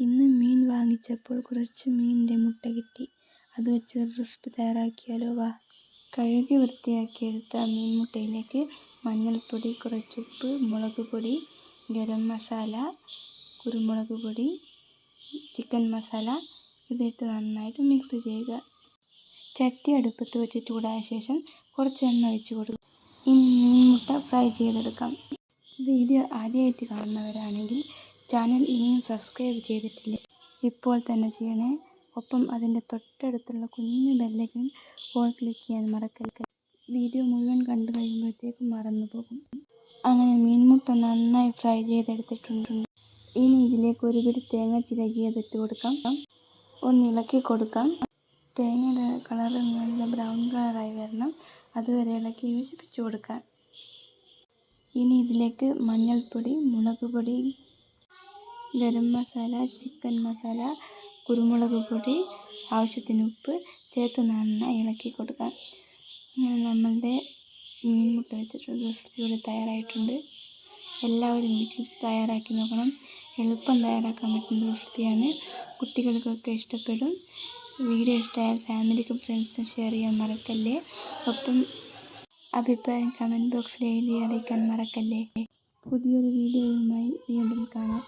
ഇന്ന് മീൻ വാങ്ങിച്ചപ്പോൾ കുറച്ച് മീനിൻ്റെ മുട്ട കിട്ടി. അത് വെച്ച് റെസിപ്പി തയ്യാറാക്കിയാലോ? വാ. കഴുകി വൃത്തിയാക്കിയെടുത്ത മീൻമുട്ടയിലേക്ക് മഞ്ഞൾപ്പൊടി, കുറച്ചുപ്പ്, മുളക് പൊടി, ഗരം മസാല, കുരുമുളക് പൊടി, ചിക്കൻ മസാല ഇതിട്ട് നന്നായിട്ട് മിക്സ് ചെയ്യുക. ചട്ടി അടുപ്പത്ത് വെച്ച് ചൂടായ ശേഷം കുറച്ച് എണ്ണ ഒഴിച്ച് കൊടുക്കുക. ഇനി മീൻമുട്ട ഫ്രൈ ചെയ്തെടുക്കാം. വീഡിയോ ആദ്യമായിട്ട് കാണുന്നവരാണെങ്കിൽ ചാനൽ ഇനിയും സബ്സ്ക്രൈബ് ചെയ്തിട്ടില്ല, ഇപ്പോൾ തന്നെ ചെയ്യണേ. ഒപ്പം അതിൻ്റെ തൊട്ടടുത്തുള്ള കുഞ്ഞു ബെല്ലൈക്കൺ ഓൾ ക്ലിക്ക് ചെയ്യാൻ മറക്കരുത്. വീഡിയോ മുഴുവൻ കണ്ടു കഴിയുമ്പോഴത്തേക്കും മറന്നു പോകും. അങ്ങനെ മീൻമുട്ട നന്നായി ഫ്രൈ ചെയ്തെടുത്തിട്ടുണ്ട്. ഇനി ഇതിലേക്ക് ഒരു പിടി തേങ്ങ ചിരകിയതിട്ട് കൊടുക്കാം. ഒന്ന് ഇളക്കി കൊടുക്കാം. തേങ്ങയുടെ കളറ് നല്ല ബ്രൗൺ കളറായി വരണം. അതുവരെ ഇളക്കി യോജിപ്പിച്ചു കൊടുക്കാം. ഇനി ഇതിലേക്ക് മഞ്ഞൾപ്പൊടി, മുളക് പൊടി, ഗരം മസാല, ചിക്കൻ മസാല, കുരുമുളക് പൊടി, ആവശ്യത്തിന് ഉപ്പ് ചേർത്ത് നന്നായി ഇളക്കി കൊടുക്കാം. അങ്ങനെ നമ്മളുടെ മീൻമുട്ട വെച്ചിട്ടുള്ള റെസിപ്പി ഇവിടെ തയ്യാറായിട്ടുണ്ട്. എല്ലാവരും വീട്ടിൽ തയ്യാറാക്കി നോക്കണം. എളുപ്പം തയ്യാറാക്കാൻ പറ്റുന്ന റെസിപ്പിയാണ്. കുട്ടികൾക്കൊക്കെ ഇഷ്ടപ്പെടും. വീഡിയോ ഇഷ്ടമായാൽ ഫാമിലിക്കും ഫ്രണ്ട്സിനും ഷെയർ ചെയ്യാൻ മറക്കല്ലേ. ഒപ്പം അഭിപ്രായം കമൻറ്റ് ബോക്സിൽ എഴുതി അറിയിക്കാൻ മറക്കല്ലേ. പുതിയൊരു വീഡിയോയുമായി വീണ്ടും കാണാം.